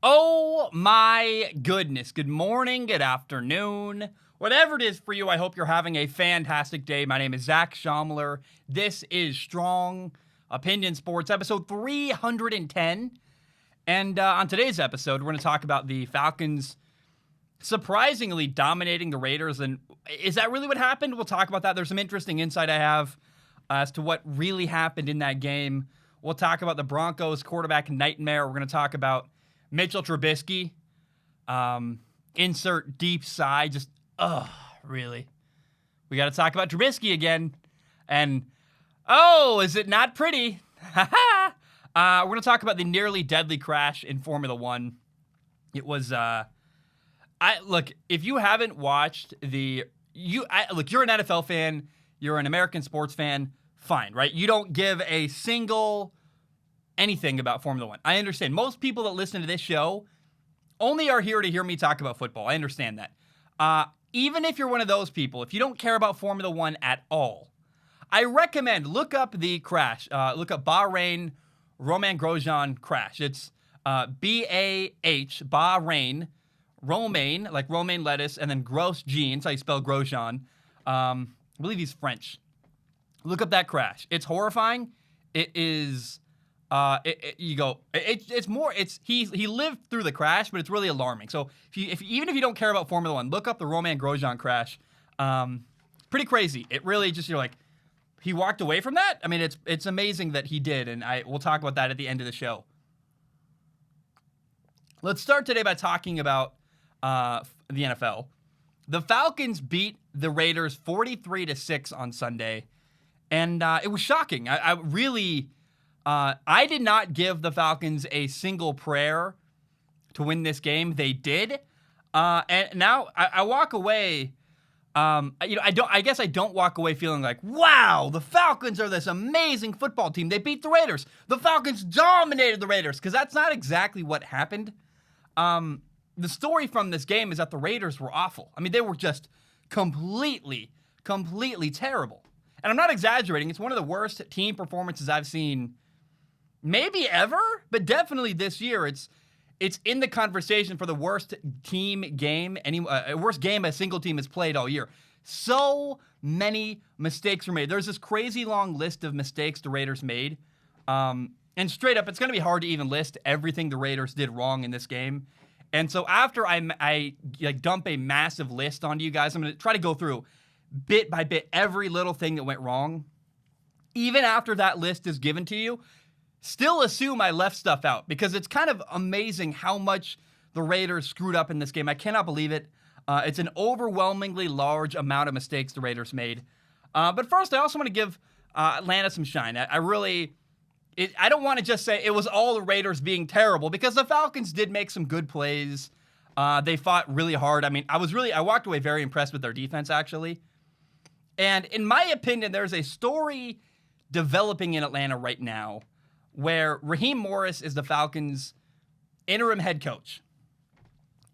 Oh my goodness. Good morning, good afternoon. Whatever it is for you, I hope you're having a fantastic day. My name is Zach Schaumler. This is Strong Opinion Sports, episode 310. And on today's episode, we're going to talk about the Falcons surprisingly dominating the Raiders. And is that really what happened? We'll talk about that. There's some interesting insight I have as to what really happened in that game. We'll talk about the Broncos quarterback nightmare. We're going to talk about Mitchell Trubisky, insert deep sigh, really? We got to talk about Trubisky again. And, is it not pretty? We're going to talk about the nearly deadly crash in Formula One. It was, look, if you haven't watched you're an NFL fan, you're an American sports fan, fine, right? You don't give a single anything about Formula One. I understand. Most people that listen to this show only are here to hear me talk about football. I understand that. Even if you're one of those people, if you don't care about Formula One at all, I recommend look up the crash. Look up Bahrain, Romain Grosjean crash. It's B-A-H, Bahrain, Romain, like romaine lettuce, and then Grosjean, that's how you spell Grosjean. I believe he's French. Look up that crash. It's horrifying. It is... he lived through the crash, but it's really alarming. So even if you don't care about Formula One, look up the Romain Grosjean crash. Pretty crazy. It really just, you're like, he walked away from that? I mean, it's amazing that he did, and we'll talk about that at the end of the show. Let's start today by talking about the NFL. The Falcons beat the Raiders 43-6 on Sunday, and it was shocking. I did not give the Falcons a single prayer to win this game. They did. And now I walk away. I guess I don't walk away feeling like, wow, the Falcons are this amazing football team. They beat the Raiders. The Falcons dominated the Raiders, because that's not exactly what happened. The story from this game is that the Raiders were awful. I mean, they were just completely terrible. And I'm not exaggerating. It's one of the worst team performances I've seen maybe ever, but definitely this year. It's in the conversation for the worst team game, worst game a single team has played all year. So many mistakes were made. There's this crazy long list of mistakes the Raiders made. And straight up, it's going to be hard to even list everything the Raiders did wrong in this game. And so after I dump a massive list onto you guys, I'm going to try to go through bit by bit every little thing that went wrong. Even after that list is given to you, still assume I left stuff out, because it's kind of amazing how much the Raiders screwed up in this game. I cannot believe it. It's an overwhelmingly large amount of mistakes the Raiders made. But first, I also want to give Atlanta some shine. I don't want to just say it was all the Raiders being terrible, because the Falcons did make some good plays. They fought really hard. I mean, I walked away very impressed with their defense, actually. And in my opinion, there's a story developing in Atlanta right now where Raheem Morris is the Falcons' interim head coach.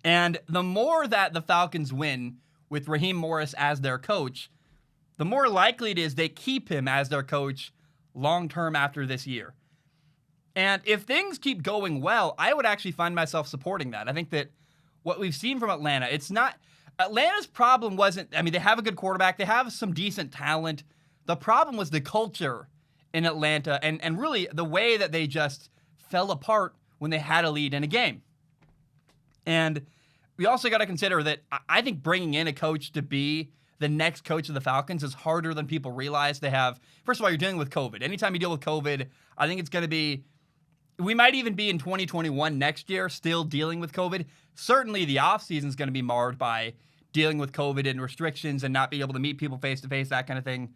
And the more that the Falcons win with Raheem Morris as their coach, the more likely it is they keep him as their coach long-term after this year. And if things keep going well, I would actually find myself supporting that. I think that what we've seen from Atlanta, Atlanta's problem wasn't, they have a good quarterback, they have some decent talent. The problem was the culture in Atlanta, and really the way that they just fell apart when they had a lead in a game. And we also got to consider that I think bringing in a coach to be the next coach of the Falcons is harder than people realize. First of all, you're dealing with COVID. Anytime you deal with COVID, I think it's going to be, we might even be in 2021 next year still dealing with COVID. Certainly the offseason is going to be marred by dealing with COVID and restrictions and not being able to meet people face-to-face, that kind of thing.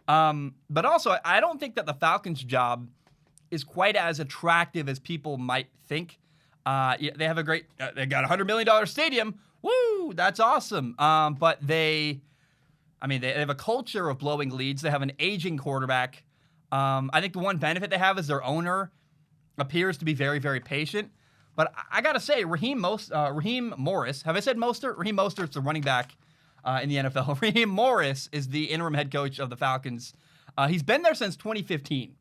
But also, I don't think that the Falcons' job is quite as attractive as people might think. They have they got a $100 million stadium. Woo, that's awesome. But they have a culture of blowing leads. They have an aging quarterback. I think the one benefit they have is their owner appears to be very, very patient. But I got to say, Raheem Morris, have I said Mostert? Raheem Mostert's the running back in the NFL. Raheem Morris is the interim head coach of the Falcons. He's been there since 2015.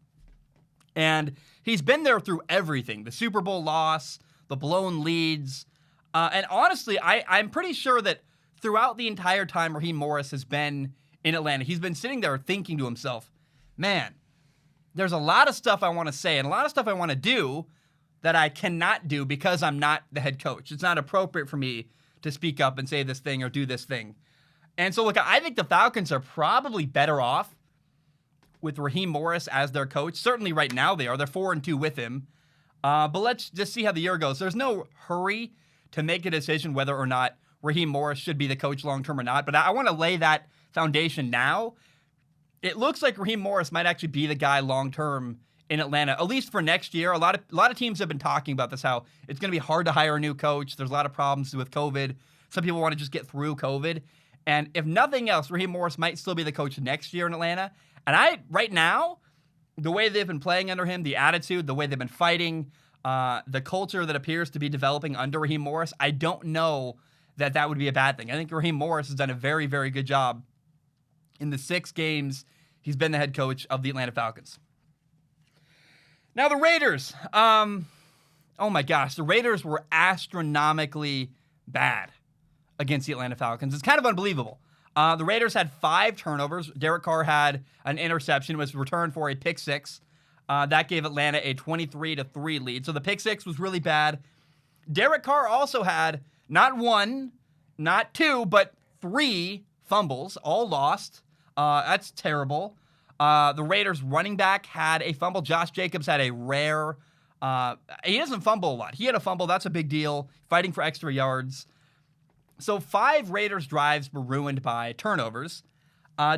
And he's been there through everything. The Super Bowl loss, the blown leads. And honestly, I'm pretty sure that throughout the entire time Raheem Morris has been in Atlanta, he's been sitting there thinking to himself, man, there's a lot of stuff I want to say and a lot of stuff I want to do that I cannot do because I'm not the head coach. It's not appropriate for me to speak up and say this thing or do this thing. And so, look, I think the Falcons are probably better off with Raheem Morris as their coach. Certainly right now they are. They're 4-2 with him. But let's just see how the year goes. There's no hurry to make a decision whether or not Raheem Morris should be the coach long-term or not. But I want to lay that foundation now. It looks like Raheem Morris might actually be the guy long-term in Atlanta, at least for next year. A lot of teams have been talking about this, how it's going to be hard to hire a new coach. There's a lot of problems with COVID. Some people want to just get through COVID. And if nothing else, Raheem Morris might still be the coach next year in Atlanta. And right now, the way they've been playing under him, the attitude, the way they've been fighting, the culture that appears to be developing under Raheem Morris, I don't know that would be a bad thing. I think Raheem Morris has done a very, very good job in the 6 games he's been the head coach of the Atlanta Falcons. Now, the Raiders. Oh, my gosh. The Raiders were astronomically bad against the Atlanta Falcons. It's kind of unbelievable. The Raiders had 5 turnovers. Derek Carr had an interception, was returned for a pick 6. That gave Atlanta a 23-3 lead. So the pick 6 was really bad. Derek Carr also had not 1, not 2, but 3 fumbles, all lost. That's terrible. The Raiders running back had a fumble. Josh Jacobs had a rare, he doesn't fumble a lot. He had a fumble. That's a big deal. Fighting for extra yards. So 5 Raiders drives were ruined by turnovers.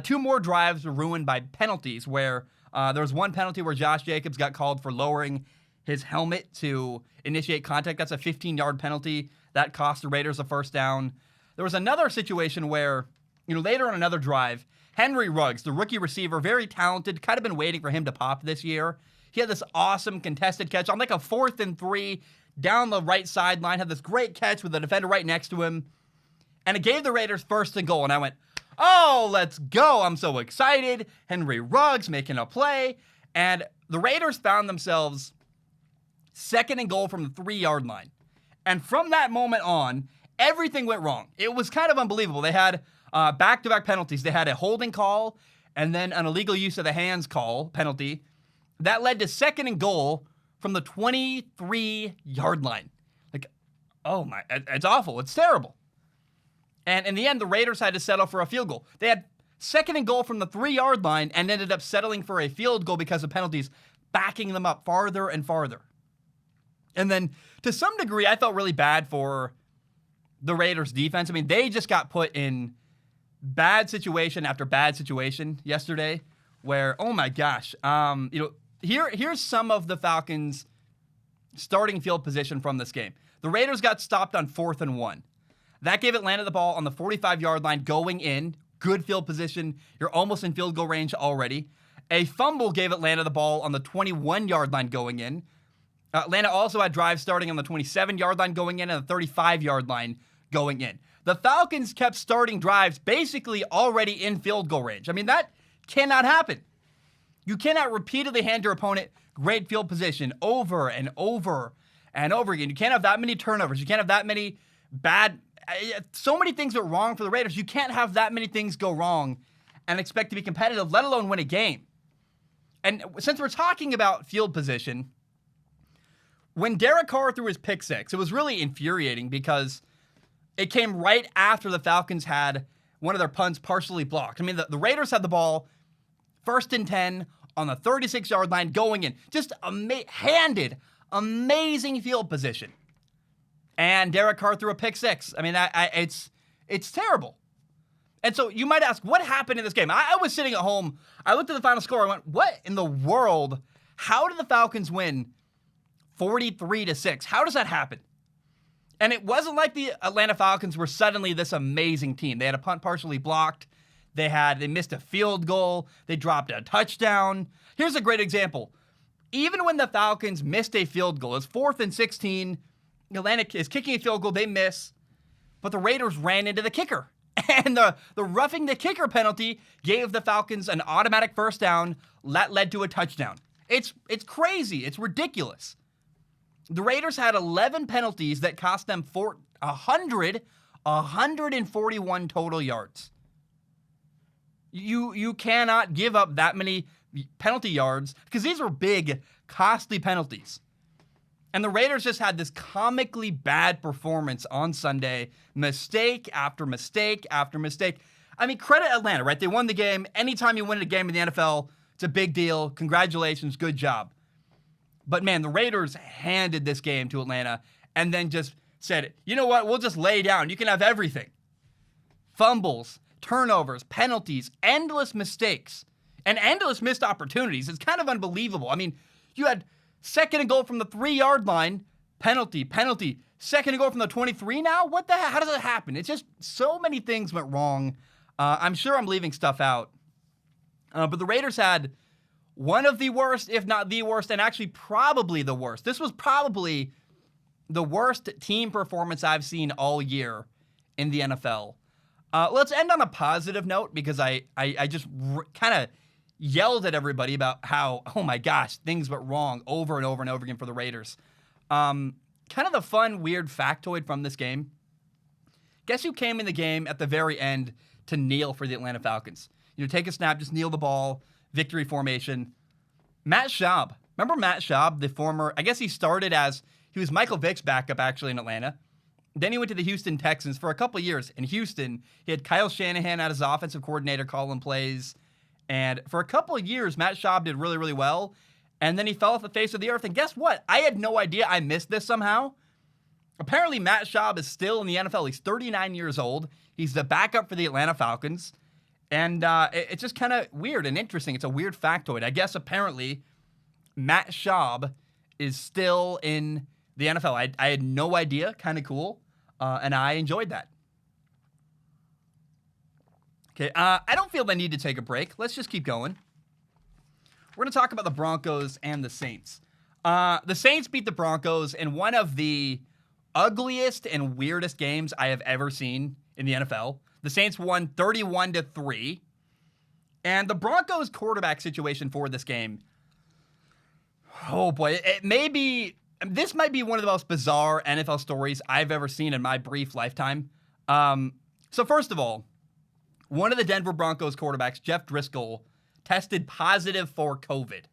2 more drives were ruined by penalties where there was one penalty where Josh Jacobs got called for lowering his helmet to initiate contact. That's a 15-yard penalty. That cost the Raiders a first down. There was another situation where, later on another drive, Henry Ruggs, the rookie receiver, very talented, kind of been waiting for him to pop this year. He had this awesome contested catch on like a 4th and 3 down the right sideline, had this great catch with the defender right next to him. And it gave the Raiders 1st and goal. And I went, oh, let's go. I'm so excited. Henry Ruggs making a play. And the Raiders found themselves 2nd and goal from the 3-yard line. And from that moment on, everything went wrong. It was kind of unbelievable. They had back-to-back penalties. They had a holding call and then an illegal use of the hands call penalty. That led to 2nd and goal from the 23-yard line. Like, oh my, it's awful. It's terrible. And in the end, the Raiders had to settle for a field goal. They had 2nd and goal from the 3-yard line and ended up settling for a field goal because of penalties, backing them up farther and farther. And then, to some degree, I felt really bad for the Raiders defense. I mean, they just got put in bad situation after bad situation yesterday where, oh my gosh, here's some of the Falcons' starting field position from this game. The Raiders got stopped on 4th and 1. That gave Atlanta the ball on the 45-yard line going in. Good field position. You're almost in field goal range already. A fumble gave Atlanta the ball on the 21-yard line going in. Atlanta also had drives starting on the 27-yard line going in and the 35-yard line going in. The Falcons kept starting drives basically already in field goal range. I mean, that cannot happen. You cannot repeatedly hand your opponent great field position over and over and over again. You can't have that many turnovers. You can't have that many bad... So many things went wrong for the Raiders. You can't have that many things go wrong and expect to be competitive, let alone win a game. And since we're talking about field position, when Derek Carr threw his pick 6, it was really infuriating because it came right after the Falcons had one of their punts partially blocked. I mean, the Raiders had the ball 1st and 10 on the 36-yard line going in. Just handed amazing field position. And Derek Carr threw a pick 6. I mean, it's terrible. And so you might ask, what happened in this game? I was sitting at home. I looked at the final score. I went, what in the world? How did the Falcons win 43-6? How does that happen? And it wasn't like the Atlanta Falcons were suddenly this amazing team. They had a punt partially blocked. They missed a field goal. They dropped a touchdown. Here's a great example. Even when the Falcons missed a field goal, it's 4th and 16. Atlanta is kicking a field goal, they miss, but the Raiders ran into the kicker. And the roughing the kicker penalty gave the Falcons an automatic first down that led to a touchdown. It's crazy. It's ridiculous. The Raiders had 11 penalties that cost them 141 total yards. You cannot give up that many penalty yards because these were big, costly penalties. And the Raiders just had this comically bad performance on Sunday. Mistake after mistake after mistake. I mean, credit Atlanta, right? They won the game. Anytime you win a game in the NFL, it's a big deal. Congratulations. Good job. But man, the Raiders handed this game to Atlanta and then just said, you know what? We'll just lay down. You can have everything. Fumbles, turnovers, penalties, endless mistakes, and endless missed opportunities. It's kind of unbelievable. I mean, you had second and goal from the 3-yard line, penalty. Second and goal from the 23 now? What the heck? How does that happen? It's just so many things went wrong. I'm sure I'm leaving stuff out. But the Raiders had one of the worst, if not the worst, and actually probably the worst. This was probably the worst team performance I've seen all year in the NFL. Let's end on a positive note because I just kind of yelled at everybody about how, oh my gosh, things went wrong over and over and over again for the Raiders. Kind of the fun, weird factoid from this game. Guess who came in the game at the very end to kneel for the Atlanta Falcons? You know, take a snap, just kneel the ball, victory formation. Matt Schaub. Remember Matt Schaub, the former, I guess he was Michael Vick's backup actually in Atlanta. Then he went to the Houston Texans for a couple of years. In Houston, he had Kyle Shanahan as his offensive coordinator calling plays. And for a couple of years, Matt Schaub did really, really well. And then he fell off the face of the earth. And guess what? I had no idea. I missed this somehow. Apparently, Matt Schaub is still in the NFL. He's 39 years old. He's the backup for the Atlanta Falcons. And it's just kind of weird and interesting. It's a weird factoid. I guess apparently Matt Schaub is still in the NFL. I had no idea. Kind of cool. And I enjoyed that. Okay, I don't feel the need to take a break. Let's just keep going. We're going to talk about the Broncos and the Saints. The Saints beat the Broncos in one of the ugliest and weirdest games I have ever seen in the NFL. The Saints won 31-3. And the Broncos quarterback situation for this game, oh boy, this might be one of the most bizarre NFL stories I've ever seen in my brief lifetime. So first of all, one of the Denver Broncos quarterbacks, Jeff Driscoll, tested positive for COVID.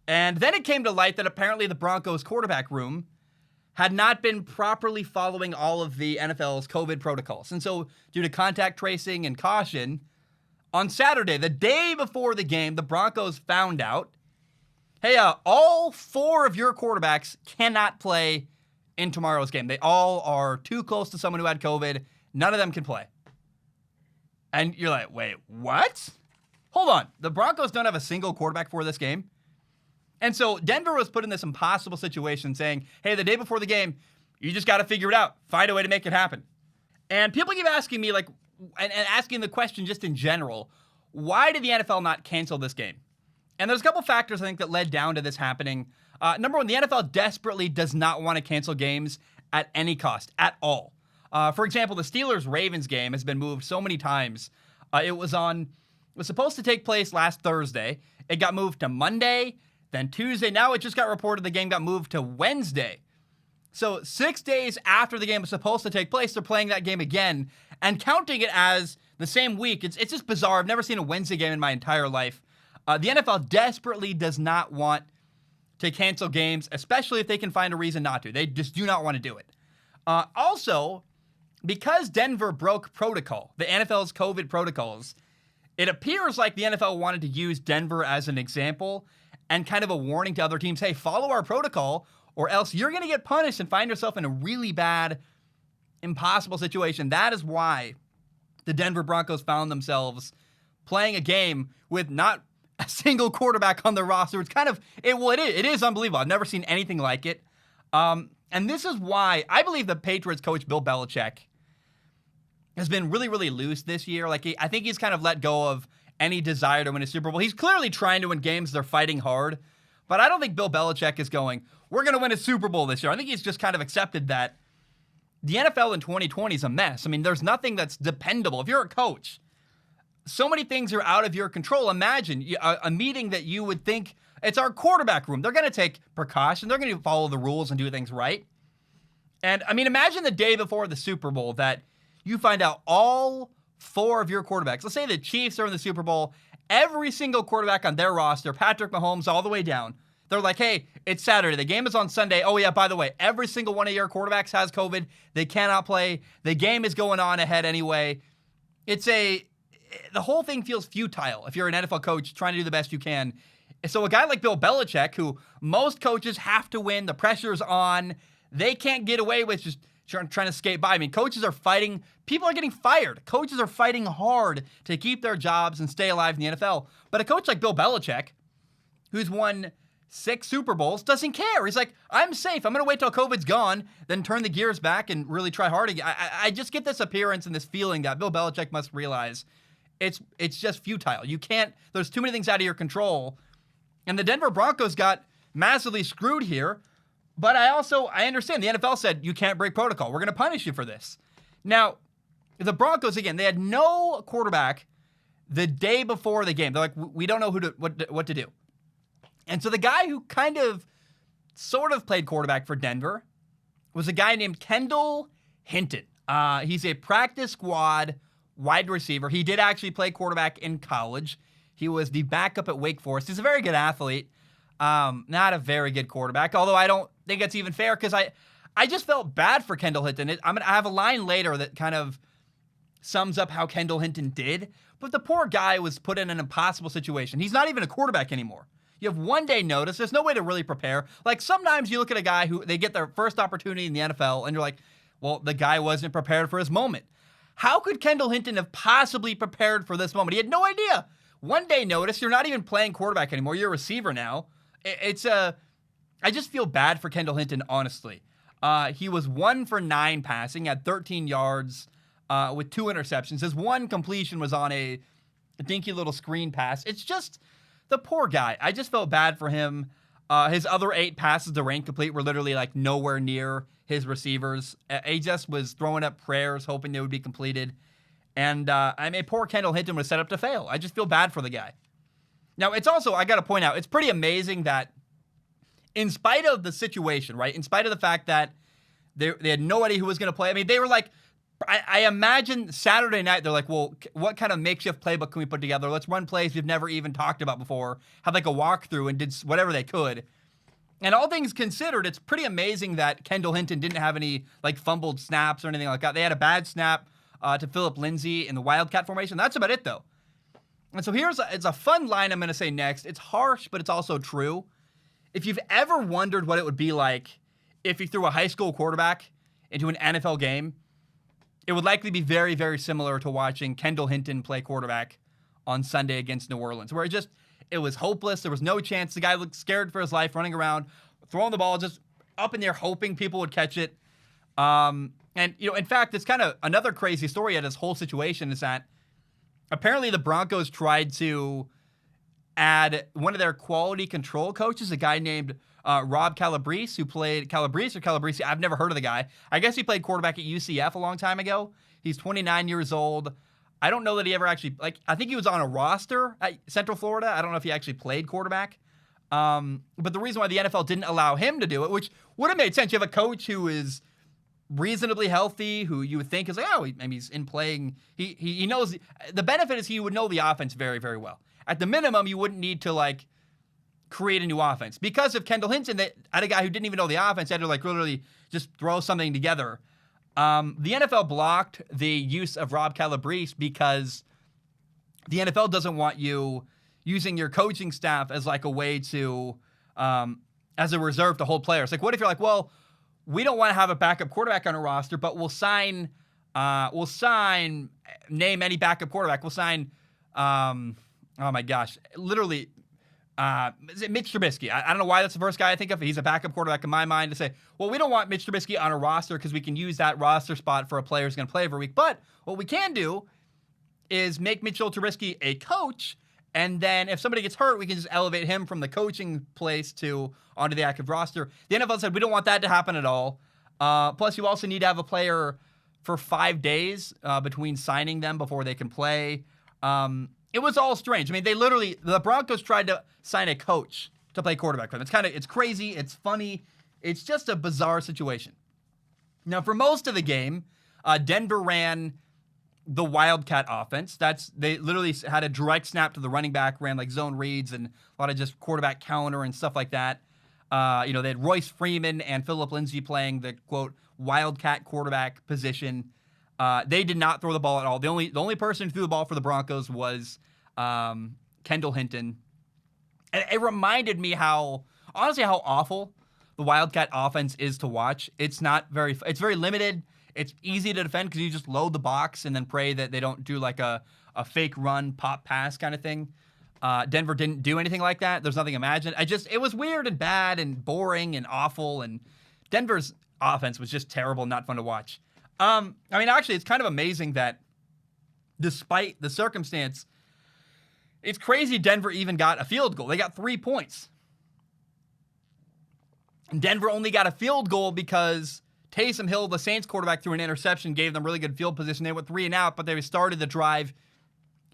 And then it came to light that apparently the Broncos quarterback room had not been properly following all of the NFL's COVID protocols. And so due to contact tracing and caution, on Saturday, the day before the game, the Broncos found out, hey, all 4 of your quarterbacks cannot play in tomorrow's game. They all are too close to someone who had COVID. None of them can play. And you're like, wait, what? Hold on. The Broncos don't have a single quarterback for this game? And so Denver was put in this impossible situation saying, hey, the day before the game, you just got to figure it out. Find a way to make it happen. And people keep asking me, like, and asking the question just in general, why did the NFL not cancel this game? And there's a couple factors, I think, that led down to this happening. Number one, the NFL desperately does not want to cancel games at any cost, at all. For example, the Steelers-Ravens game has been moved so many times. It was supposed to take place last Thursday. It got moved to Monday, then Tuesday. Now it just got reported the game got moved to Wednesday. So 6 days after the game was supposed to take place, they're playing that game again and counting it as the same week. It's just bizarre. I've never seen a Wednesday game in my entire life. The NFL desperately does not want to cancel games, especially if they can find a reason not to. They just do not want to do it. Also, because Denver broke protocol, the NFL's COVID protocols, it appears like the NFL wanted to use Denver as an example and kind of a warning to other teams, hey, follow our protocol or else you're going to get punished and find yourself in a really bad, impossible situation. That is why the Denver Broncos found themselves playing a game with not a single quarterback on the roster. It's kind of, it is unbelievable. I've never seen anything like it. And this is why I believe the Patriots coach Bill Belichick has been really, really loose this year. Like, I think he's kind of let go of any desire to win a Super Bowl. He's clearly trying to win games. They're fighting hard. But I don't think Bill Belichick is going, we're going to win a Super Bowl this year. I think he's just kind of accepted that the NFL in 2020 is a mess. I mean, there's nothing that's dependable. If you're a coach, so many things are out of your control. Imagine a meeting that you would think It's our quarterback room. They're going to take precaution. They're going to follow the rules and do things right. And, I mean, imagine the day before the Super Bowl that you find out all 4 of your quarterbacks. Let's say the Chiefs are in the Super Bowl. Every single quarterback on their roster, Patrick Mahomes all the way down, they're like, hey, it's Saturday. The game is on Sunday. Oh, yeah, by the way, every single one of your quarterbacks has COVID. They cannot play. The game is going on ahead anyway. The whole thing feels futile if you're an NFL coach trying to do the best you can. So a guy like Bill Belichick, who most coaches have to win, the pressure's on, they can't get away with just trying to skate by. I mean, coaches are fighting. People are getting fired. Coaches are fighting hard to keep their jobs and stay alive in the NFL. But a coach like Bill Belichick, who's won 6 Super Bowls, doesn't care. He's like, I'm safe. I'm going to wait till COVID's gone, then turn the gears back and really try hard again. I just get this appearance and this feeling that Bill Belichick must realize it's just futile. You can't, there's too many things out of your control. And the Denver Broncos got massively screwed here. But I understand the NFL said you can't break protocol. We're going to punish you for this. Now, the Broncos, again, they had no quarterback the day before the game. They're like, we don't know what to do. And so the guy who kind of sort of played quarterback for Denver was a guy named Kendall Hinton. He's a practice squad wide receiver. He did actually play quarterback in college. He was the backup at Wake Forest. He's a very good athlete. Not a very good quarterback, although I don't think that's even fair because I just felt bad for Kendall Hinton. I have a line later that kind of sums up how Kendall Hinton did, but the poor guy was put in an impossible situation. He's not even a quarterback anymore. You have 1 day notice. There's no way to really prepare. Like sometimes you look at a guy who they get their first opportunity in the NFL and you're like, well, the guy wasn't prepared for his moment. How could Kendall Hinton have possibly prepared for this moment? He had no idea. 1 day notice. You're not even playing quarterback anymore. You're a receiver now. I just feel bad for Kendall Hinton, honestly. He was 1 for 9 passing at 13 yards with 2 interceptions. His 1 completion was on a dinky little screen pass. It's just the poor guy. I just felt bad for him. His other 8 passes to incomplete were literally like nowhere near his receivers. He just was throwing up prayers, hoping they would be completed. And poor Kendall Hinton was set up to fail. I just feel bad for the guy. Now, it's also, I got to point out, it's pretty amazing that in spite of the situation, right, in spite of the fact that they had no idea who was going to play, I mean, they were like, I imagine Saturday night, they're like, well, what kind of makeshift playbook can we put together? Let's run plays we've never even talked about before, have like a walkthrough and did whatever they could. And all things considered, it's pretty amazing that Kendall Hinton didn't have any like fumbled snaps or anything like that. They had a bad snap to Phillip Lindsay in the Wildcat formation. That's about it, though. And so it's a fun line I'm going to say next. It's harsh, but it's also true. If you've ever wondered what it would be like if you threw a high school quarterback into an NFL game, it would likely be very, very similar to watching Kendall Hinton play quarterback on Sunday against New Orleans, where it was hopeless. There was no chance. The guy looked scared for his life, running around, throwing the ball just up in there, hoping people would catch it. And, in fact, it's kind of another crazy story at this whole situation is that apparently the Broncos tried to add one of their quality control coaches, a guy named Rob Calabrese, who played Calabrese. I've never heard of the guy. I guess he played quarterback at UCF a long time ago. He's 29 years old. I don't know that he ever actually, I think he was on a roster at Central Florida. I don't know if he actually played quarterback. But the reason why the NFL didn't allow him to do it, which would have made sense. You have a coach who is reasonably healthy, who you would think is like, maybe he's in playing. He knows, the benefit is he would know the offense very, very well. At the minimum, you wouldn't need to create a new offense. Because of Kendall Hinton, that had a guy who didn't even know the offense, had to literally just throw something together. The NFL blocked the use of Rob Calabrese because the NFL doesn't want you using your coaching staff as a way to, as a reserve to hold players. What if you're well, we don't want to have a backup quarterback on a roster, but we'll sign, name any backup quarterback. We'll sign, oh my gosh, literally, is it Mitch Trubisky? I don't know why that's the first guy I think of. He's a backup quarterback in my mind to say, well, we don't want Mitch Trubisky on a roster because we can use that roster spot for a player who's going to play every week. But what we can do is make Mitchell Trubisky a coach, and then if somebody gets hurt, we can just elevate him from the coaching place onto the active roster. The NFL said we don't want that to happen at all. Plus, you also need to have a player for 5 days between signing them before they can play. It was all strange. I mean, the Broncos tried to sign a coach to play quarterback for them. It's crazy. It's funny. It's just a bizarre situation. Now, for most of the game, Denver ran the Wildcat offense. They literally had a direct snap to the running back, ran like zone reads and a lot of just quarterback counter and stuff like that. They had Royce Freeman and Phillip Lindsay playing the, quote, Wildcat quarterback position. They did not throw the ball at all. The only person who threw the ball for the Broncos was Kendall Hinton. And it reminded me how awful the Wildcat offense is to watch. It's very limited. It's easy to defend because you just load the box and then pray that they don't do like a fake run, pop pass kind of thing. Denver didn't do anything like that. There's nothing imagined. It was weird and bad and boring and awful. And Denver's offense was just terrible, not fun to watch. Actually, it's kind of amazing that despite the circumstance, it's crazy Denver even got a field goal. They got 3 points. And Denver only got a field goal because Taysom Hill, the Saints quarterback, threw an interception, gave them really good field position. They went 3 and out, but they started the drive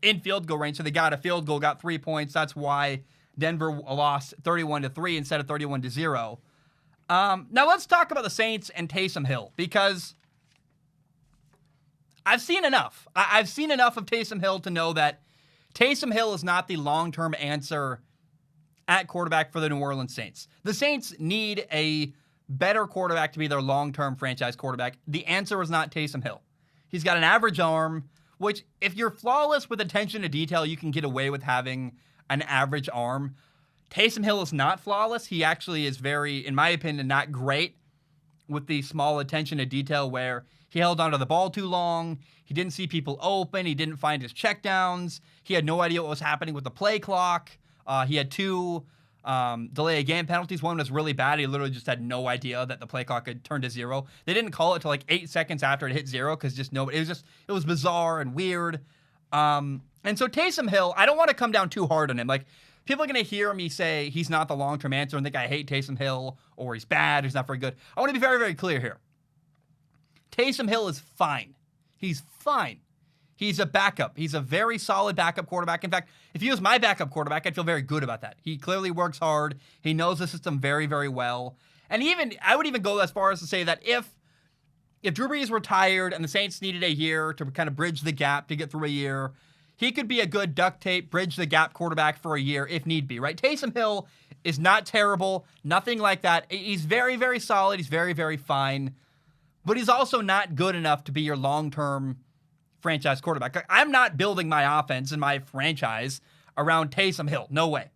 in field goal range, so they got a field goal, got 3 points. That's why Denver lost 31-3 instead of 31-0. Now let's talk about the Saints and Taysom Hill, because I've seen enough. I've seen enough of Taysom Hill to know that Taysom Hill is not the long-term answer at quarterback for the New Orleans Saints. The Saints need a better quarterback to be their long-term franchise quarterback. The answer is not Taysom Hill. He's got an average arm, which if you're flawless with attention to detail, you can get away with having an average arm. Taysom Hill is not flawless. He actually is very, in my opinion, not great with the small attention to detail where he held onto the ball too long. He didn't see people open. He didn't find his checkdowns. He had no idea what was happening with the play clock. He had 2 delay of game penalties. One was really bad. He literally just had no idea that the play clock had turned to 0. They didn't call it till like 8 seconds after it hit 0 because it was bizarre and weird. And so Taysom Hill, I don't want to come down too hard on him. Like, people are going to hear me say he's not the long-term answer and think I hate Taysom Hill or he's bad, he's not very good. I want to be very, very clear here. Taysom Hill is fine. He's fine. He's a backup. He's a very solid backup quarterback. In fact, if he was my backup quarterback, I'd feel very good about that. He clearly works hard. He knows the system very, very well. And I would even go as far as to say that if Drew Brees retired and the Saints needed a year to kind of bridge the gap to get through a year, he could be a good duct tape, bridge the gap quarterback for a year if need be, right? Taysom Hill is not terrible, nothing like that. He's very, very solid. He's very, very fine. But he's also not good enough to be your long-term franchise quarterback. I'm not building my offense and my franchise around Taysom Hill. No way.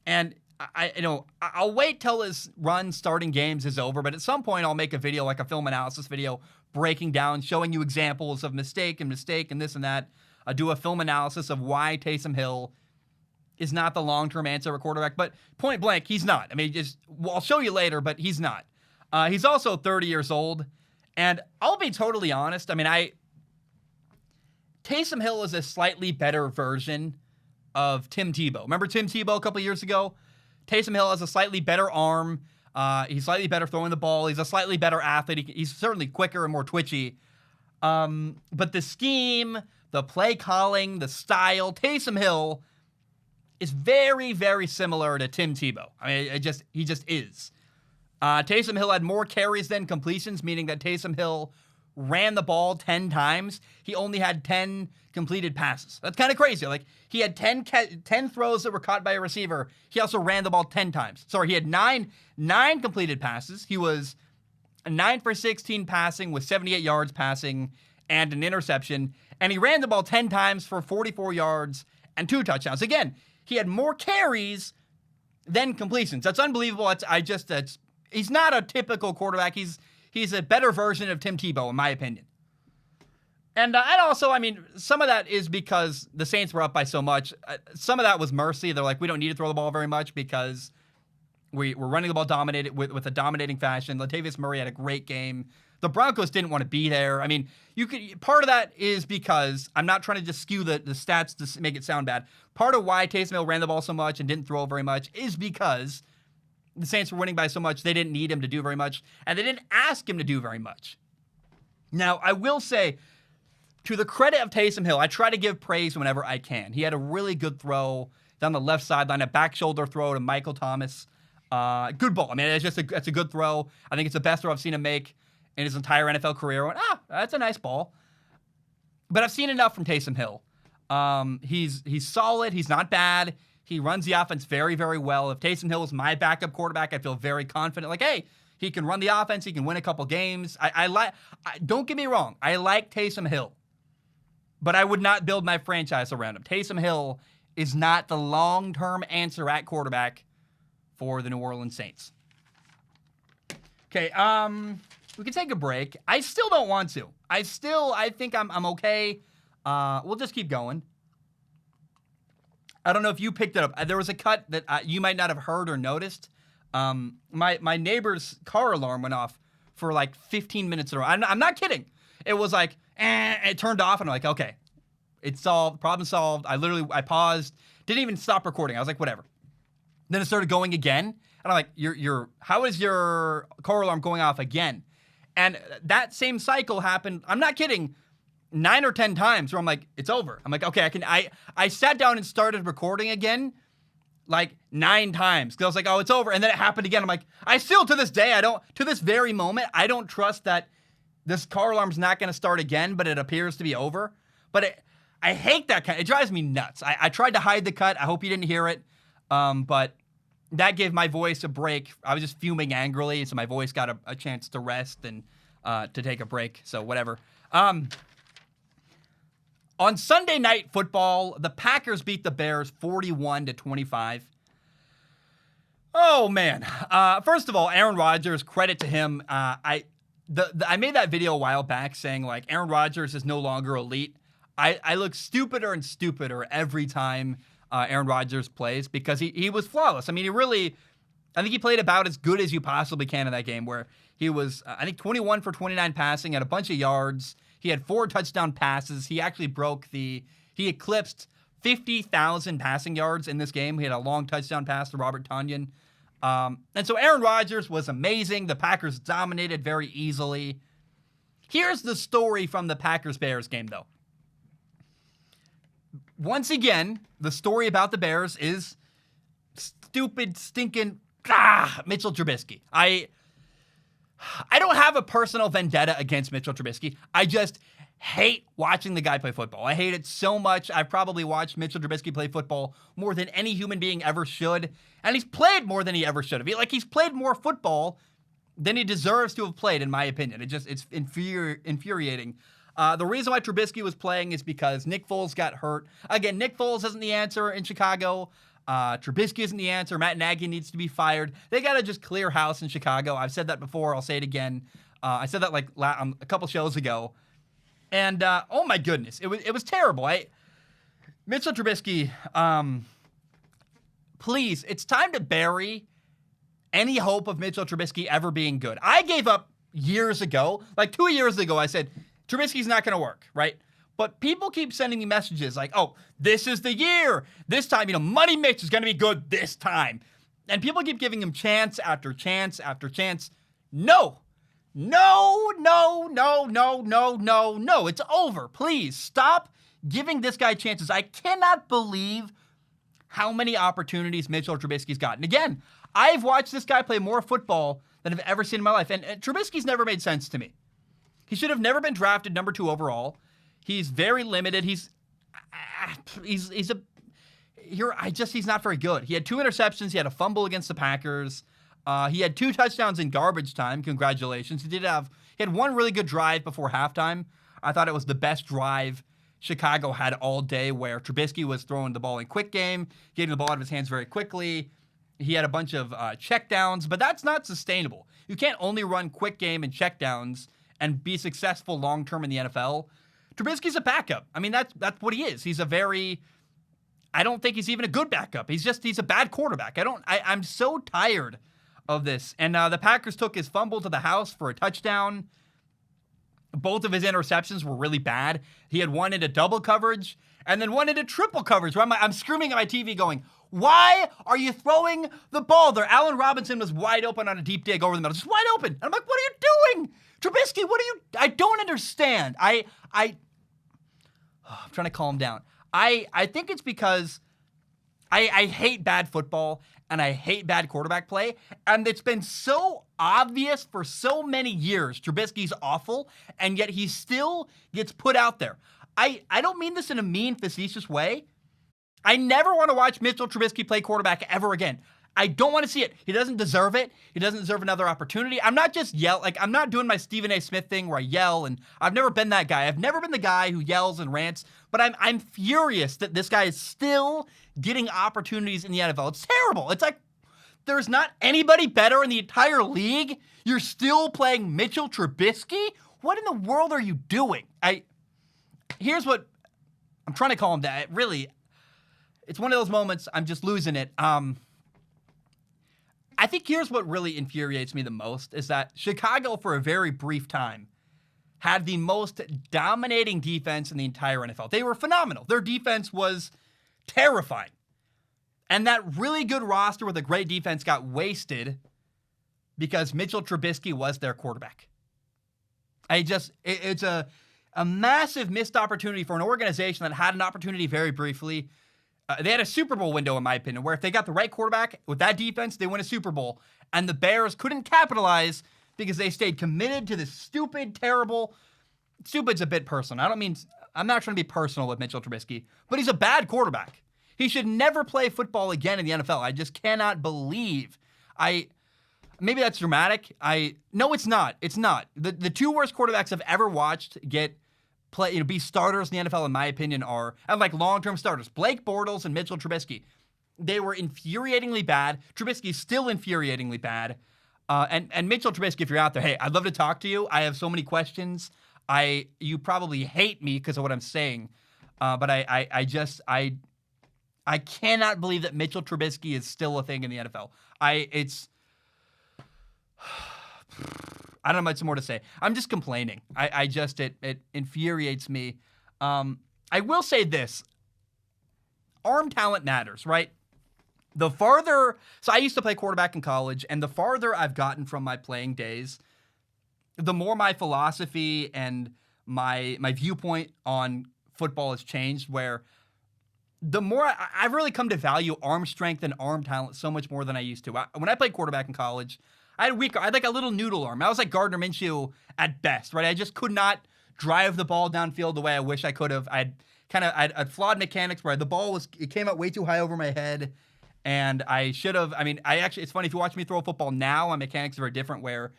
And I'll wait till his run starting games is over, but at some point I'll make a video, like a film analysis video, breaking down, showing you examples of mistake and this and that. I'll do a film analysis of why Taysom Hill is not the long-term answer at quarterback, but point blank, he's not. I mean, I'll show you later, but he's not. He's also 30 years old, and I'll be totally honest. I mean, Taysom Hill is a slightly better version of Tim Tebow. Remember Tim Tebow a couple years ago? Taysom Hill has a slightly better arm. He's slightly better throwing the ball. He's a slightly better athlete. He's certainly quicker and more twitchy. But the scheme, the play calling, the style, Taysom Hill is very, very similar to Tim Tebow. I mean, he just is. Taysom Hill had more carries than completions, meaning that Taysom Hill ran the ball 10 times. He only had 10 completed passes. That's kind of crazy. Like, he had 10 throws that were caught by a receiver. He also ran the ball 10 times. Sorry, he had nine completed passes. He was 9 for 16 passing with 78 yards passing and an interception. And he ran the ball 10 times for 44 yards and 2 touchdowns. Again, he had more carries than completions. That's unbelievable. He's not a typical quarterback. He's a better version of Tim Tebow, in my opinion. And also, I mean, some of that is because the Saints were up by so much. Some of that was mercy. They're like, we don't need to throw the ball very much because we're running the ball dominated with a dominating fashion. Latavius Murray had a great game. The Broncos didn't want to be there. I mean, part of that is because I'm not trying to just skew the stats to make it sound bad. Part of why Taysom Hill ran the ball so much and didn't throw very much is because the Saints were winning by so much, they didn't need him to do very much, and they didn't ask him to do very much. Now, I will say, to the credit of Taysom Hill, I try to give praise whenever I can. He had a really good throw down the left sideline, a back shoulder throw to Michael Thomas. Good ball. I mean, it's a good throw. I think it's the best throw I've seen him make in his entire NFL career. I went, that's a nice ball. But I've seen enough from Taysom Hill. He's solid. He's not bad. He runs the offense very, very well. If Taysom Hill was my backup quarterback, I feel very confident. Like, hey, he can run the offense. He can win a couple games. Don't get me wrong. I like Taysom Hill. But I would not build my franchise around him. Taysom Hill is not the long-term answer at quarterback for the New Orleans Saints. Okay, we can take a break. I still don't want to. I think I'm okay. We'll just keep going. I don't know if you picked it up. There was a cut that you might not have heard or noticed. My neighbor's car alarm went off for like 15 minutes in a row. I'm not kidding. It was like, it turned off, and I'm like, okay, it's solved, problem solved. I paused, didn't even stop recording. I was like, whatever. Then it started going again, and I'm like, how is your car alarm going off again? And that same cycle happened, I'm not kidding, 9 or 10 times where I'm like, it's over. I'm like, okay, I sat down and started recording again like 9 times. Because I was like, oh, it's over. And then it happened again. I'm like, I still, to this day, to this very moment, I don't trust that this car alarm's not going to start again, but it appears to be over. But I hate that it drives me nuts. I tried to hide the cut. I hope you didn't hear it. But that gave my voice a break. I was just fuming angrily, so my voice got a chance to rest and to take a break. So whatever. On Sunday Night Football, the Packers beat the Bears 41-25. Oh, man. First of all, Aaron Rodgers, credit to him. I made that video a while back saying, like, Aaron Rodgers is no longer elite. I look stupider and stupider every time Aaron Rodgers plays because he was flawless. I mean, I think he played about as good as you possibly can in that game where he was, I think, 21 for 29 passing, had a bunch of yards. He had 4 touchdown passes. He actually he eclipsed 50,000 passing yards in this game. He had a long touchdown pass to Robert Tonyan. And so Aaron Rodgers was amazing. The Packers dominated very easily. Here's the story from the Packers-Bears game, though. Once again, the story about the Bears is stupid, stinking, Mitchell Trubisky. I don't have a personal vendetta against Mitchell Trubisky. I just hate watching the guy play football. I hate it so much. I've probably watched Mitchell Trubisky play football more than any human being ever should. And he's played more than he ever should have. He's played more football than he deserves to have played, in my opinion. It's infuriating. The reason why Trubisky was playing is because Nick Foles got hurt. Again, Nick Foles isn't the answer in Chicago. Trubisky isn't the answer. Matt Nagy needs to be fired. They got to just clear house in Chicago. I've said that before. I'll say it again. I said that a couple shows ago. And oh my goodness, it was terrible. Mitchell Trubisky, please, it's time to bury any hope of Mitchell Trubisky ever being good. I gave up years ago, like 2 years ago, I said, Trubisky's not going to work, right? But people keep sending me messages like, oh, this is the year. This time, Money Mitch is going to be good this time. And people keep giving him chance after chance after chance. No. It's over. Please stop giving this guy chances. I cannot believe how many opportunities Mitchell Trubisky's gotten. Again, I've watched this guy play more football than I've ever seen in my life. And Trubisky's never made sense to me. He should have never been drafted number 2 overall. He's very limited. He's not very good. He had 2 interceptions. He had a fumble against the Packers. He had 2 touchdowns in garbage time. Congratulations. He had 1 really good drive before halftime. I thought it was the best drive Chicago had all day where Trubisky was throwing the ball in quick game, getting the ball out of his hands very quickly. He had a bunch of checkdowns, but that's not sustainable. You can't only run quick game and checkdowns and be successful long-term in the NFL. Trubisky's a backup. I mean, that's what he is. I don't think he's even a good backup. He's a bad quarterback. I'm so tired of this. And the Packers took his fumble to the house for a touchdown. Both of his interceptions were really bad. He had one into double coverage and then one into triple coverage. Where I'm screaming at my TV going, why are you throwing the ball there? Allen Robinson was wide open on a deep dig over the middle. Just wide open. And I'm like, what are you doing? Trubisky, I don't understand. I'm trying to calm down. I think it's because I hate bad football and I hate bad quarterback play. And it's been so obvious for so many years. Trubisky's awful, and yet he still gets put out there. I don't mean this in a mean, facetious way. I never want to watch Mitchell Trubisky play quarterback ever again. I don't want to see it. He doesn't deserve it. He doesn't deserve another opportunity. I'm not just I'm not doing my Stephen A. Smith thing where I yell, and I've never been that guy. I've never been the guy who yells and rants, but I'm furious that this guy is still getting opportunities in the NFL. It's terrible. It's like there's not anybody better in the entire league. You're still playing Mitchell Trubisky? What in the world are you doing? Here's what I'm trying to call him that. Really, it's one of those moments I'm just losing it. I think here's what really infuriates me the most is that Chicago, for a very brief time, had the most dominating defense in the entire NFL. They were phenomenal. Their defense was terrifying. And that really good roster with a great defense got wasted because Mitchell Trubisky was their quarterback. It's a massive missed opportunity for an organization that had an opportunity very briefly. They had a Super Bowl window, in my opinion, where if they got the right quarterback with that defense, they win a Super Bowl. And the Bears couldn't capitalize because they stayed committed to this stupid, terrible. Stupid's a bit personal. I'm not trying to be personal with Mitchell Trubisky, but he's a bad quarterback. He should never play football again in the NFL. I just cannot believe. Maybe that's dramatic. No, it's not. It's not. The two worst quarterbacks I've ever watched be starters in the NFL, in my opinion, and like long-term starters. Blake Bortles and Mitchell Trubisky. They were infuriatingly bad. Trubisky's still infuriatingly bad. And Mitchell Trubisky, if you're out there, hey, I'd love to talk to you. I have so many questions. You probably hate me because of what I'm saying. But I cannot believe that Mitchell Trubisky is still a thing in the NFL. I don't have much more to say. I'm just complaining. It infuriates me. I will say this. Arm talent matters, right? So I used to play quarterback in college, and the farther I've gotten from my playing days, the more my philosophy and my viewpoint on football has changed, where the more I've really come to value arm strength and arm talent so much more than I used to. When I played quarterback in college, I had like a little noodle arm. I was like Gardner Minshew at best, right? I just could not drive the ball downfield the way I wish I could have. I'd flawed mechanics where it came out way too high over my head, and I should have. It's funny if you watch me throw a football now, my mechanics are very different where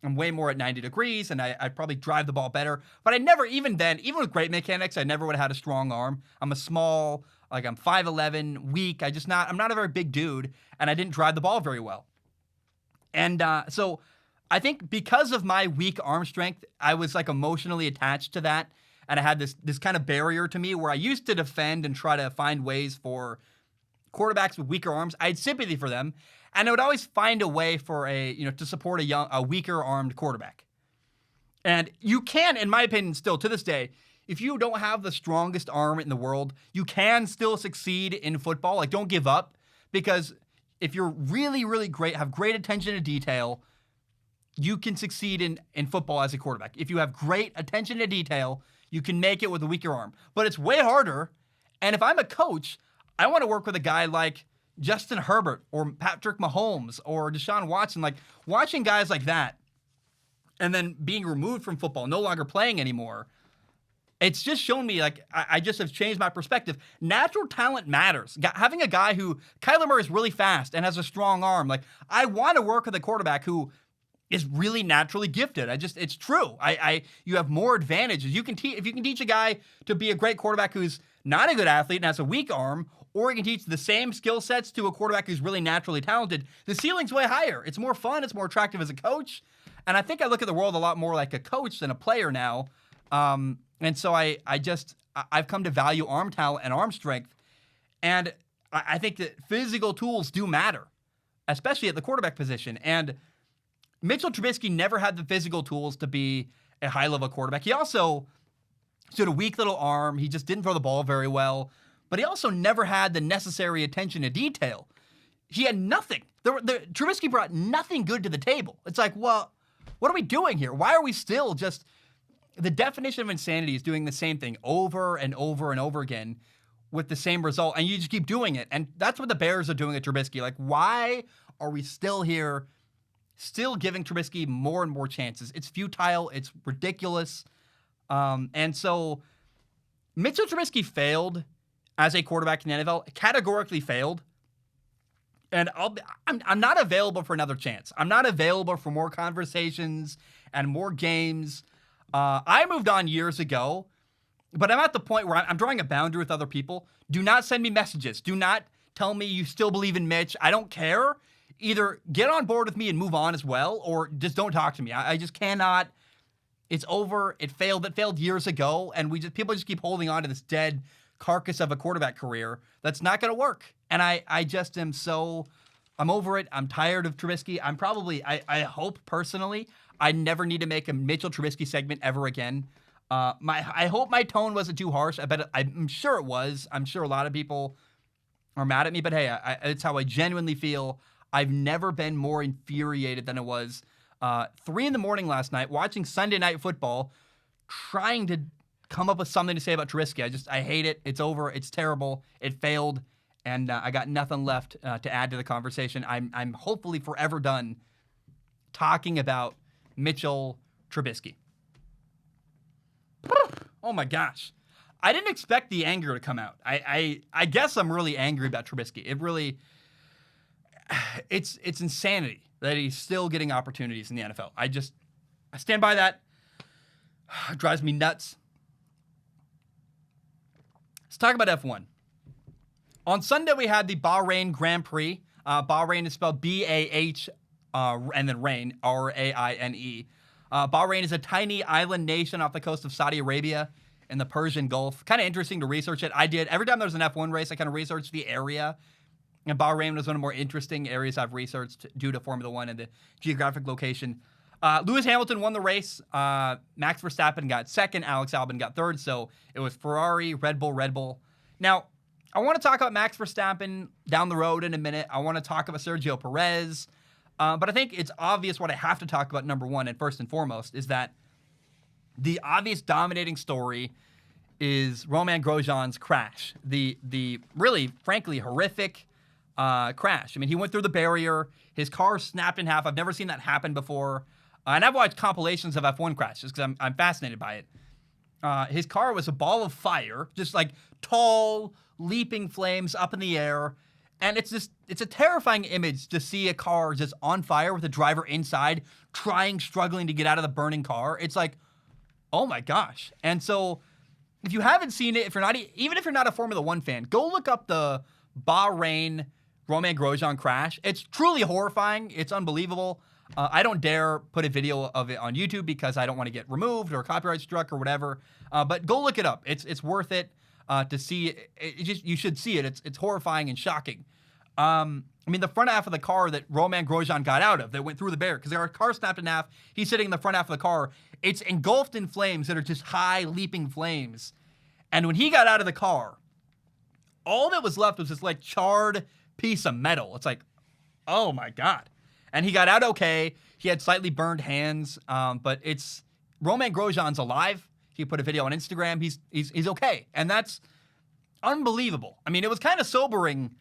I'm way more at 90 degrees, and I'd probably drive the ball better. But I never, even with great mechanics, I never would have had a strong arm. I'm I'm 5'11", weak. I'm not a very big dude, and I didn't drive the ball very well. And so I think because of my weak arm strength, I was like emotionally attached to that. And I had this kind of barrier to me where I used to defend and try to find ways for quarterbacks with weaker arms. I had sympathy for them. And I would always find a way for to support a weaker armed quarterback. And you can, in my opinion, still to this day, if you don't have the strongest arm in the world, you can still succeed in football. Like, don't give up, because if you're really, really great, have great attention to detail, you can succeed in football as a quarterback. If you have great attention to detail, you can make it with a weaker arm. But it's way harder. And if I'm a coach, I want to work with a guy like Justin Herbert or Patrick Mahomes or Deshaun Watson. Like, watching guys like that and then being removed from football, no longer playing anymore, it's just shown me, like, I just have changed my perspective. Natural talent matters. Having a guy Kyler Murray is really fast and has a strong arm. Like, I want to work with a quarterback who is really naturally gifted. It's true. You have more advantages. If you can teach a guy to be a great quarterback who's not a good athlete and has a weak arm, or you can teach the same skill sets to a quarterback who's really naturally talented, the ceiling's way higher. It's more fun. It's more attractive as a coach. And I think I look at the world a lot more like a coach than a player now. And so I've come to value arm talent and arm strength. And I think that physical tools do matter, especially at the quarterback position. And Mitchell Trubisky never had the physical tools to be a high-level quarterback. He also had a weak little arm. He just didn't throw the ball very well. But he also never had the necessary attention to detail. He had nothing. Trubisky brought nothing good to the table. It's like, well, what are we doing here? Why are we still just... The definition of insanity is doing the same thing over and over and over again with the same result, and you just keep doing it. And that's what the Bears are doing at Trubisky. Like, why are we still here, still giving Trubisky more and more chances? It's futile. It's ridiculous. And so Mitchell Trubisky failed as a quarterback in the NFL, categorically failed. And I'm not available for another chance. I'm not available for more conversations and more games. I moved on years ago, but I'm at the point where I'm drawing a boundary with other people. Do not send me messages. Do not tell me you still believe in Mitch. I don't care. Either get on board with me and move on as well, or just don't talk to me. I just cannot. It's over. It failed. It failed years ago, and people just keep holding on to this dead carcass of a quarterback career that's not going to work. And I just am so. I'm over it. I'm tired of Trubisky. I hope personally I never need to make a Mitchell Trubisky segment ever again. I hope my tone wasn't too harsh. I'm sure it was. I'm sure a lot of people are mad at me, but hey, it's how I genuinely feel. I've never been more infuriated than it was 3 a.m. last night watching Sunday Night Football, trying to come up with something to say about Trubisky. I hate it. It's over. It's terrible. It failed, and I got nothing left to add to the conversation. I'm hopefully forever done talking about Mitchell Trubisky. Oh my gosh. I didn't expect the anger to come out. I guess I'm really angry about Trubisky. It really, it's insanity that he's still getting opportunities in the NFL. I stand by that. It drives me nuts. Let's talk about F1. On Sunday, we had the Bahrain Grand Prix. Bahrain is spelled B-A-H and then Rain, R-A-I-N-E. Bahrain is a tiny island nation off the coast of Saudi Arabia in the Persian Gulf. Kind of interesting to research it. I did. Every time there's an F1 race, I kind of research the area. And Bahrain was one of the more interesting areas I've researched due to Formula One and the geographic location. Lewis Hamilton won the race. Max Verstappen got second. Alex Albon got third. So it was Ferrari, Red Bull. Now, I want to talk about Max Verstappen down the road in a minute. I want to talk about Sergio Perez. But I think it's obvious what I have to talk about, number one, and first and foremost, is that the obvious dominating story is Romain Grosjean's crash. The really, frankly, horrific crash. I mean, he went through the barrier. His car snapped in half. I've never seen that happen before. And I've watched compilations of F1 crashes because I'm fascinated by it. His car was a ball of fire, just like tall, leaping flames up in the air. And it's a terrifying image to see a car just on fire with a driver inside, struggling to get out of the burning car. It's like, oh my gosh. And so if you haven't seen it, even if you're not a Formula One fan, go look up the Bahrain Romain Grosjean crash. It's truly horrifying. It's unbelievable. I don't dare put a video of it on YouTube because I don't want to get removed or copyright struck or whatever. But go look it up. It's worth it to see. You should see it. It's horrifying and shocking. I mean, the front half of the car that Romain Grosjean got out of, that went through the barrier, because their car snapped in half. He's sitting in the front half of the car. It's engulfed in flames that are just high, leaping flames. And when he got out of the car, all that was left was this like charred piece of metal. It's like, oh my God. And he got out okay. He had slightly burned hands, but Romain Grosjean's alive. He put a video on Instagram. He's okay. And that's unbelievable. I mean, it was kind of sobering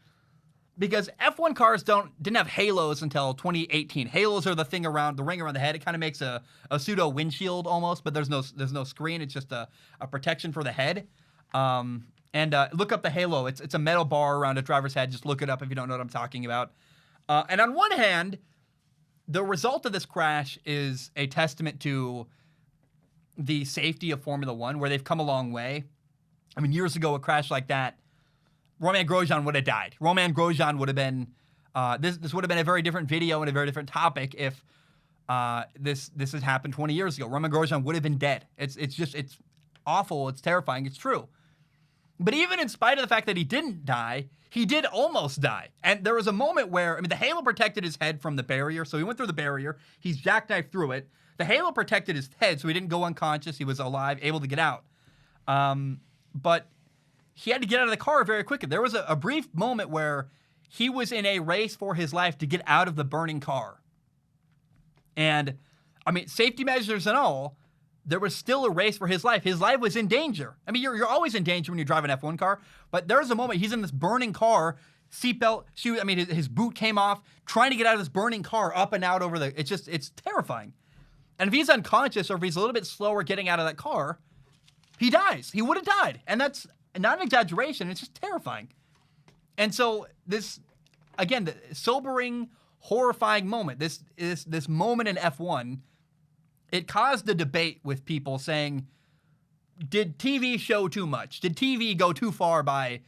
because F1 cars didn't have halos until 2018. Halos are the ring around the head. It kind of makes a pseudo windshield almost, but there's no screen. It's just a protection for the head. And look up the halo. It's a metal bar around a driver's head. Just look it up if you don't know what I'm talking about. And on one hand, the result of this crash is a testament to the safety of Formula One, where they've come a long way. I mean, years ago, a crash like that, Romain Grosjean would have died. Romain Grosjean would have been, this would have been a very different video and a very different topic if this had happened 20 years ago. Romain Grosjean would have been dead. It's awful. It's terrifying. It's true. But even in spite of the fact that he didn't die, he did almost die. And there was a moment where, the halo protected his head from the barrier. So he went through the barrier. He's jackknifed through it. The halo protected his head, so he didn't go unconscious. He was alive, able to get out. But he had to get out of the car very quickly. There was a brief moment where he was in a race for his life to get out of the burning car. And, safety measures and all, there was still a race for his life. His life was in danger. I mean, you're always in danger when you drive an F1 car, but there's a moment he's in this burning car, seatbelt, shoe. I mean, his boot came off, trying to get out of this burning car, up and out over the. It's terrifying. And if he's unconscious or if he's a little bit slower getting out of that car, he dies. He would have died, and that's not an exaggeration. It's just terrifying. And so this, again, the sobering, horrifying moment. This moment in F1. It caused a debate with people saying, did TV show too much? Did TV go too far by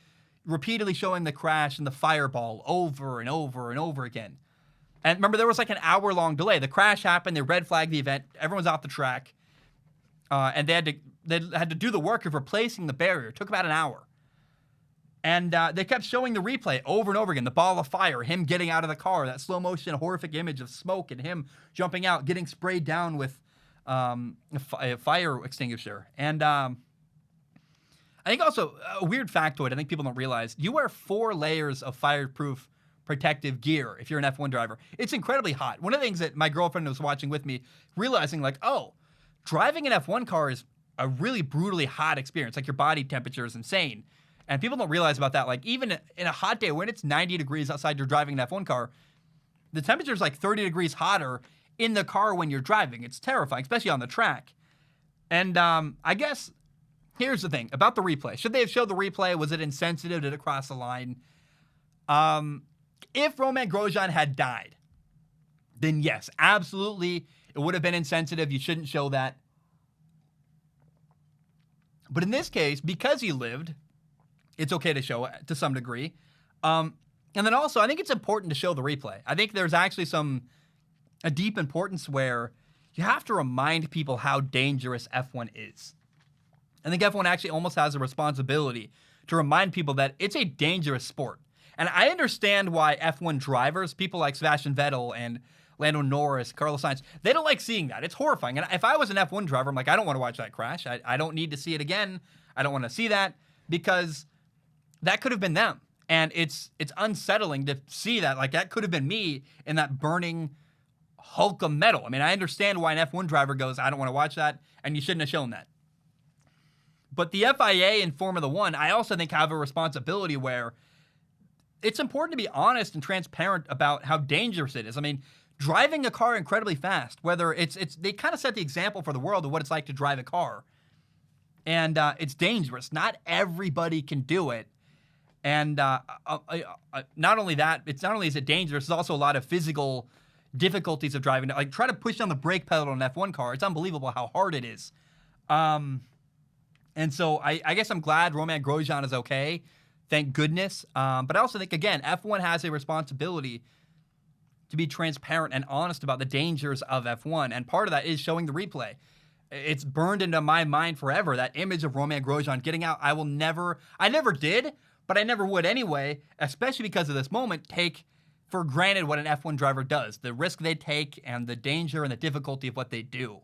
repeatedly showing the crash and the fireball over and over and over again? And remember, there was like an hour-long delay. The crash happened. They red flagged the event. Everyone's off the track. And they had to do the work of replacing the barrier. It took about an hour. And they kept showing the replay over and over again. The ball of fire, him getting out of the car, that slow-motion horrific image of smoke and him jumping out, getting sprayed down with a fire extinguisher. And I think also a weird factoid I think people don't realize, you wear 4 layers of fireproof protective gear if you're an F1 driver. It's incredibly hot. One of the things that my girlfriend was watching with me, realizing like, oh, driving an F1 car is a really brutally hot experience. Like your body temperature is insane. And people don't realize about that. Like even in a hot day when it's 90 degrees outside, you're driving an F1 car, the temperature is like 30 degrees hotter in the car when you're driving. It's terrifying, especially on the track. And I guess here's the thing about the replay. Should they have showed the replay? Was it insensitive? Did it cross the line? If Romain Grosjean had died, then yes, absolutely, it would have been insensitive. You shouldn't show that. But in this case, because he lived, it's okay to show it to some degree. And then also, I think it's important to show the replay. I think there's actually a deep importance where you have to remind people how dangerous F1 is. I think F1 actually almost has a responsibility to remind people that it's a dangerous sport. And I understand why F1 drivers, people like Sebastian Vettel and Lando Norris, Carlos Sainz, they don't like seeing that. It's horrifying. And if I was an F1 driver, I'm like, I don't want to watch that crash. I don't need to see it again. I don't want to see that because that could have been them. And it's unsettling to see that. Like, that could have been me in that burning hulk of metal. I mean, I understand why an F1 driver goes, I don't want to watch that, and you shouldn't have shown that. But the FIA and Formula One, I also think have a responsibility where it's important to be honest and transparent about how dangerous it is. I mean, driving a car incredibly fast, whether it's they kind of set the example for the world of what it's like to drive a car. And it's dangerous. Not everybody can do it. And not only that, it's not only is it dangerous, there's also a lot of physical difficulties of driving. Like, try to push down the brake pedal on an F1 car. It's unbelievable how hard it is. And so I guess I'm glad Romain Grosjean is okay. Thank goodness. But I also think, again, F1 has a responsibility to be transparent and honest about the dangers of F1. And part of that is showing the replay. It's burned into my mind forever, that image of Romain Grosjean getting out. I never did, but I never would anyway, especially because of this moment, take for granted what an F1 driver does, the risk they take and the danger and the difficulty of what they do.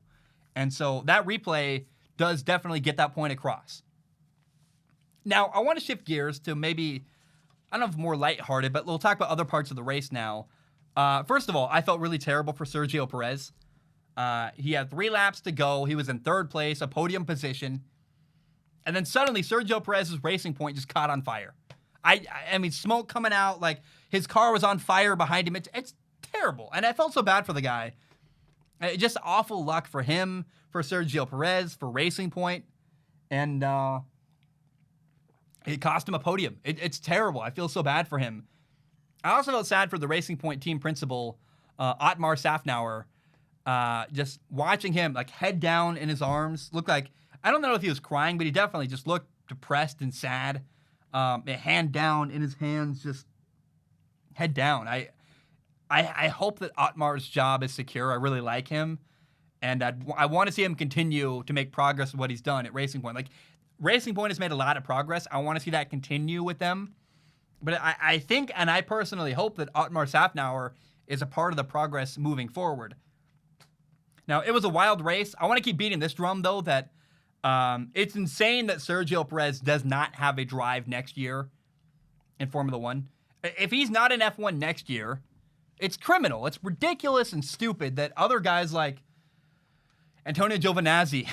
And so that replay does definitely get that point across. Now, I want to shift gears to maybe, I don't know if more lighthearted, but we'll talk about other parts of the race now. First of all, I felt really terrible for Sergio Perez. He had 3 laps to go. He was in 3rd place, a podium position. And then suddenly, Sergio Perez's Racing Point just caught on fire. I mean, smoke coming out, like his car was on fire behind him. It's terrible. And I felt so bad for the guy. Just awful luck for him, for Sergio Perez, for Racing Point. And it cost him a podium. It's terrible. I feel so bad for him. I also felt sad for the Racing Point team principal, Otmar Safnauer. Just watching him, like, head down in his arms. Looked like, I don't know if he was crying, but he definitely just looked depressed and sad. Hand down in his hands, just head down. I hope that Otmar's job is secure. I really like him. And I want to see him continue to make progress with what he's done at Racing Point. Like, Racing Point has made a lot of progress. I want to see that continue with them. But I think, and I personally hope, that Otmar Safnauer is a part of the progress moving forward. Now, it was a wild race. I want to keep beating this drum, though, that it's insane that Sergio Perez does not have a drive next year in Formula One. If he's not in F1 next year, it's criminal. It's ridiculous and stupid that other guys like Antonio Giovinazzi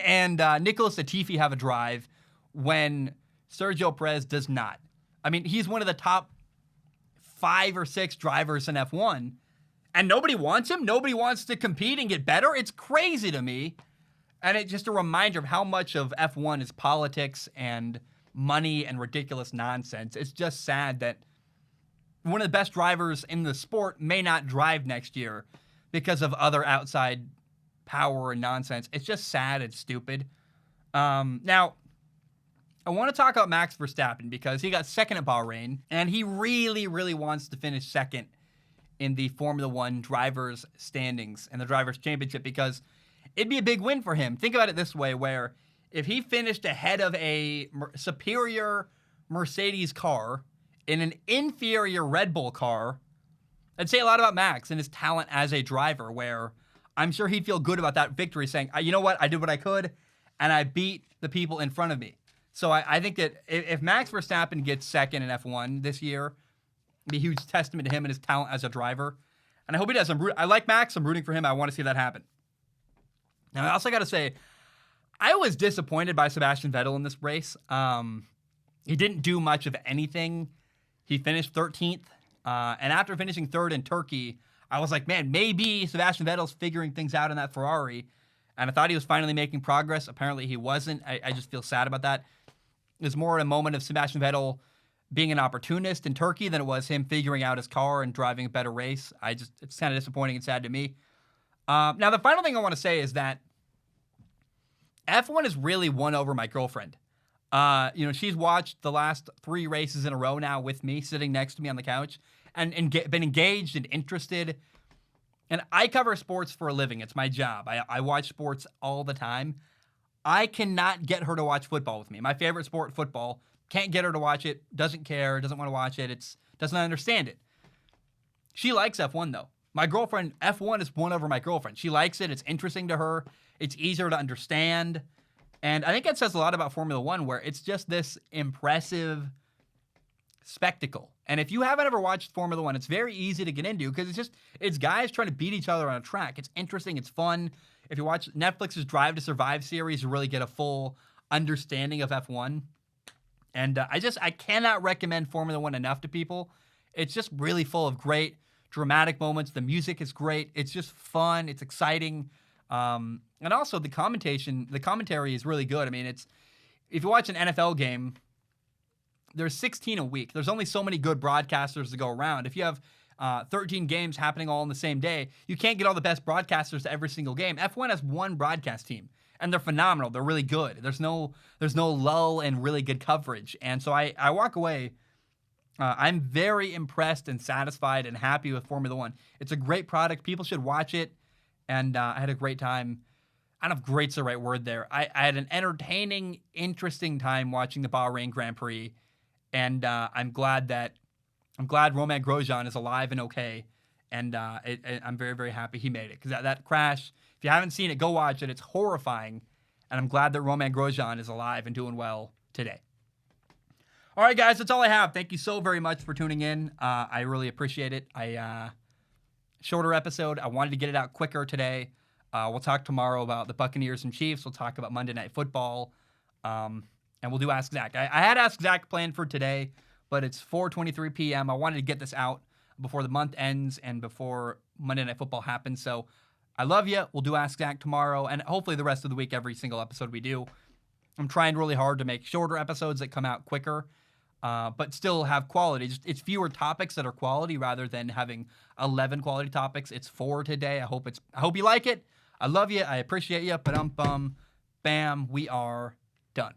and Nicholas Latifi have a drive when Sergio Perez does not. I mean, he's one of the top 5 or 6 drivers in F1, and nobody wants him. Nobody wants to compete and get better. It's crazy to me. And it's just a reminder of how much of F1 is politics and money and ridiculous nonsense. It's just sad that one of the best drivers in the sport may not drive next year because of other outside power and nonsense. It's just sad and stupid. Now, I want to talk about Max Verstappen because he got second at Bahrain, and he really, really wants to finish second in the Formula One drivers' standings and the drivers' championship because it'd be a big win for him. Think about it this way, where if he finished ahead of a superior Mercedes car in an inferior Red Bull car, I'd say a lot about Max and his talent as a driver, where I'm sure he'd feel good about that victory, saying, you know what, I did what I could, and I beat the people in front of me. So I think that if Max Verstappen gets second in F1 this year, it'd be a huge testament to him and his talent as a driver. And I hope he does. I like Max. I'm rooting for him. I want to see that happen. Now, I also got to say, I was disappointed by Sebastian Vettel in this race. He didn't do much of anything. He finished 13th. And after finishing 3rd in Turkey, I was like, man, maybe Sebastian Vettel's figuring things out in that Ferrari. And I thought he was finally making progress. Apparently he wasn't. I just feel sad about that. It was more a moment of Sebastian Vettel being an opportunist in Turkey than it was him figuring out his car and driving a better race. It's kind of disappointing and sad to me. Now, the final thing I want to say is that F1 has really won over my girlfriend. She's watched the last 3 races in a row now with me, sitting next to me on the couch, and been engaged and interested. And I cover sports for a living. It's my job. I watch sports all the time. I cannot get her to watch football with me. My favorite sport, football. Can't get her to watch it. Doesn't care. Doesn't want to watch it. Doesn't understand it. She likes F1, though. My girlfriend, F1 has won over my girlfriend. She likes it. It's interesting to her. It's easier to understand. And I think that says a lot about Formula One, where it's just this impressive spectacle. And if you haven't ever watched Formula One, it's very easy to get into because it's guys trying to beat each other on a track. It's interesting. It's fun. If you watch Netflix's Drive to Survive series, you really get a full understanding of F1. And I cannot recommend Formula One enough to people. It's just really full of great dramatic moments. The music is great. It's just fun. It's exciting. And also the commentary is really good. I mean, if you watch an NFL game, there's 16 a week. There's only so many good broadcasters to go around. If you have 13 games happening all on the same day, you can't get all the best broadcasters to every single game. F1 has one broadcast team, and they're phenomenal. They're really good. There's no lull and really good coverage. And so I walk away. I'm very impressed and satisfied and happy with Formula One. It's a great product. People should watch it. And I had a great time. I don't know if great's the right word there. I had an entertaining, interesting time watching the Bahrain Grand Prix. And I'm glad Romain Grosjean is alive and okay. And I'm very, very happy he made it. Because that crash, if you haven't seen it, go watch it. It's horrifying. And I'm glad that Romain Grosjean is alive and doing well today. All right, guys, that's all I have. Thank you so very much for tuning in. I really appreciate it. Shorter episode. I wanted to get it out quicker today. We'll talk tomorrow about the Buccaneers and Chiefs. We'll talk about Monday Night Football. And we'll do Ask Zach. I had Ask Zach planned for today, but it's 4:23 p.m. I wanted to get this out before the month ends and before Monday Night Football happens. So I love you. We'll do Ask Zach tomorrow, and hopefully the rest of the week, every single episode we do. I'm trying really hard to make shorter episodes that come out quicker, but still have quality. It's fewer topics that are quality rather than having 11 quality topics. It's 4 today. I hope you like it. I love you. I appreciate you. Ba-dum-bum. Bam. We are done.